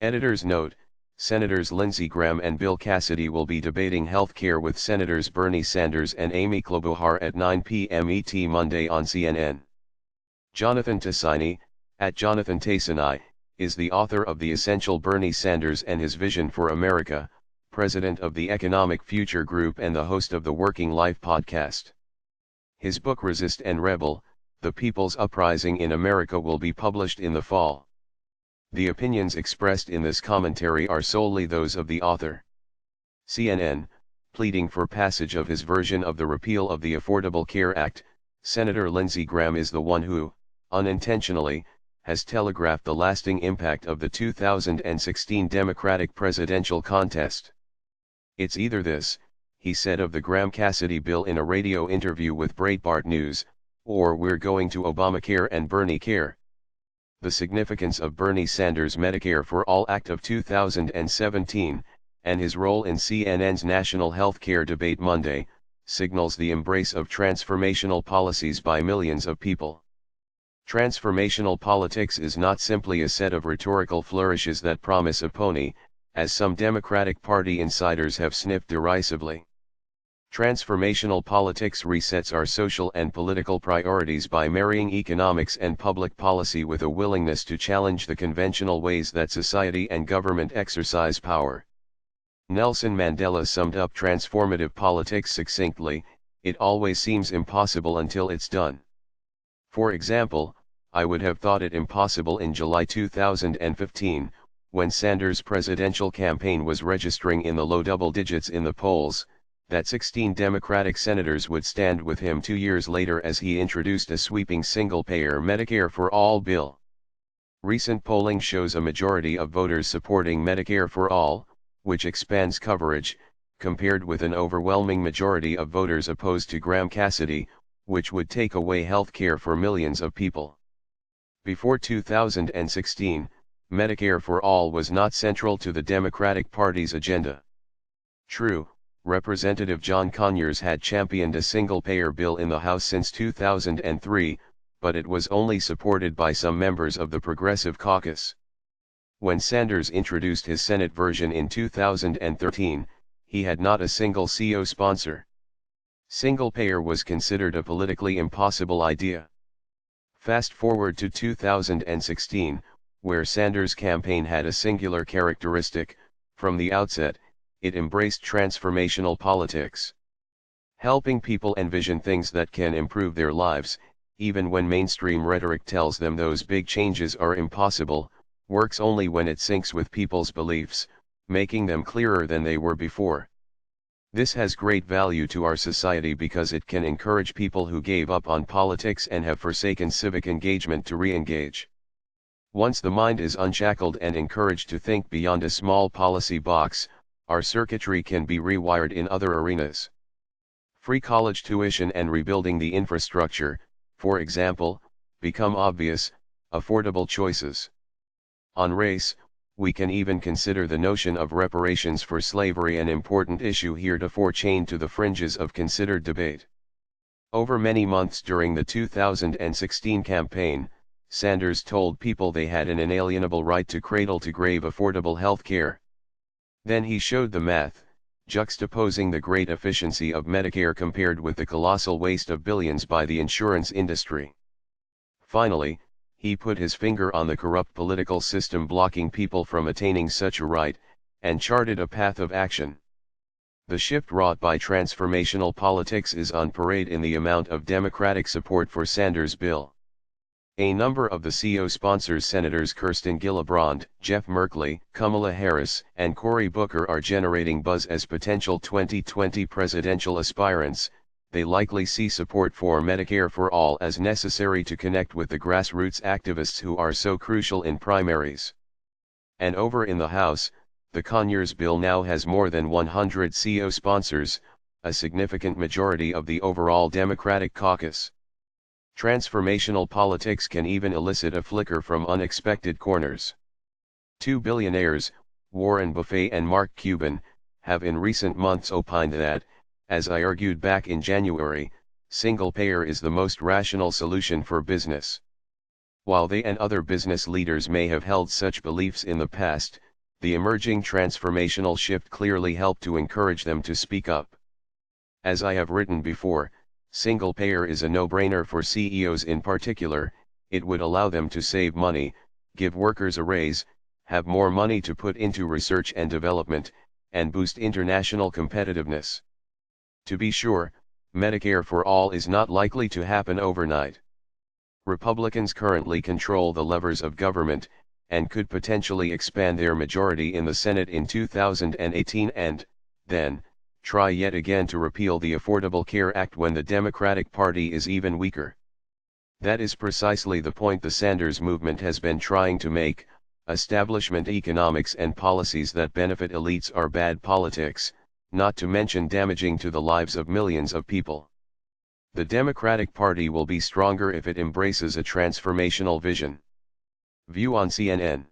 Editor's note: Senators Lindsey Graham and Bill Cassidy will be debating health care with Senators Bernie Sanders and Amy Klobuchar at 9 p.m. ET Monday on CNN. Jonathan Tasini, at Jonathan Tasini, is the author of The Essential Bernie Sanders and His Vision for America, president of the Economic Future Group and the host of the Working Life podcast. His book Resist and Rebel: The People's Uprising in America will be published in the fall. The opinions expressed in this commentary are solely those of the author. CNN, pleading for passage of his version of the repeal of the Affordable Care Act, Senator Lindsey Graham is the one who, unintentionally, has telegraphed the lasting impact of the 2016 Democratic presidential contest. "It's either this," he said of the Graham-Cassidy bill in a radio interview with Breitbart News, "or we're going to Obamacare and Bernie Care." The significance of Bernie Sanders' Medicare for All Act of 2017, and his role in CNN's national health care debate Monday, signals the embrace of transformational policies by millions of people. Transformational politics is not simply a set of rhetorical flourishes that promise a pony, as some Democratic Party insiders have sniffed derisively. Transformational politics resets our social and political priorities by marrying economics and public policy with a willingness to challenge the conventional ways that society and government exercise power. Nelson Mandela summed up transformative politics succinctly: "It always seems impossible until it's done." For example, I would have thought it impossible in July 2015, when Sanders' presidential campaign was registering in the low double digits in the polls, that 16 Democratic senators would stand with him 2 years later as he introduced a sweeping single-payer Medicare for All bill. Recent polling shows a majority of voters supporting Medicare for All, which expands coverage, compared with an overwhelming majority of voters opposed to Graham-Cassidy, which would take away health care for millions of people. Before 2016, Medicare for All was not central to the Democratic Party's agenda. True, Representative John Conyers had championed a single-payer bill in the House since 2003, but it was only supported by some members of the Progressive Caucus. When Sanders introduced his Senate version in 2013, he had not a single CO sponsor. Single-payer was considered a politically impossible idea. Fast forward to 2016, where Sanders' campaign had a singular characteristic: from the outset, it embraced transformational politics. Helping people envision things that can improve their lives, even when mainstream rhetoric tells them those big changes are impossible, works only when it syncs with people's beliefs, making them clearer than they were before. This has great value to our society because it can encourage people who gave up on politics and have forsaken civic engagement to re-engage. Once the mind is unshackled and encouraged to think beyond a small policy box, our circuitry can be rewired in other arenas. Free college tuition and rebuilding the infrastructure, for example, become obvious, affordable choices. On race, we can even consider the notion of reparations for slavery, an important issue heretofore chained to the fringes of considered debate. Over many months during the 2016 campaign, Sanders told people they had an inalienable right to cradle-to-grave affordable health care. Then he showed the math, juxtaposing the great efficiency of Medicare compared with the colossal waste of billions by the insurance industry. Finally, he put his finger on the corrupt political system blocking people from attaining such a right, and charted a path of action. The shift wrought by transformational politics is on parade in the amount of Democratic support for Sanders' bill. A number of the CO sponsors, Senators Kirsten Gillibrand, Jeff Merkley, Kamala Harris, and Cory Booker, are generating buzz as potential 2020 presidential aspirants. They likely see support for Medicare for All as necessary to connect with the grassroots activists who are so crucial in primaries. And over in the House, the Conyers bill now has more than 100 CO sponsors, a significant majority of the overall Democratic caucus. Transformational politics can even elicit a flicker from unexpected corners. Two billionaires, Warren Buffett and Mark Cuban, have in recent months opined that, as I argued back in January, single-payer is the most rational solution for business. While they and other business leaders may have held such beliefs in the past, The emerging transformational shift clearly helped to encourage them to speak up. As I have written before, single payer is a no-brainer for CEOs in particular. It would allow them to save money, give workers a raise, have more money to put into research and development, and boost international competitiveness. To be sure, Medicare for all is not likely to happen overnight. Republicans currently control the levers of government, and could potentially expand their majority in the Senate in 2018 and, then, try yet again to repeal the Affordable Care Act when the Democratic Party is even weaker. That is precisely the point the Sanders movement has been trying to make. Establishment economics and policies that benefit elites are bad politics, not to mention damaging to the lives of millions of people. The Democratic Party will be stronger if it embraces a transformational vision. View on CNN.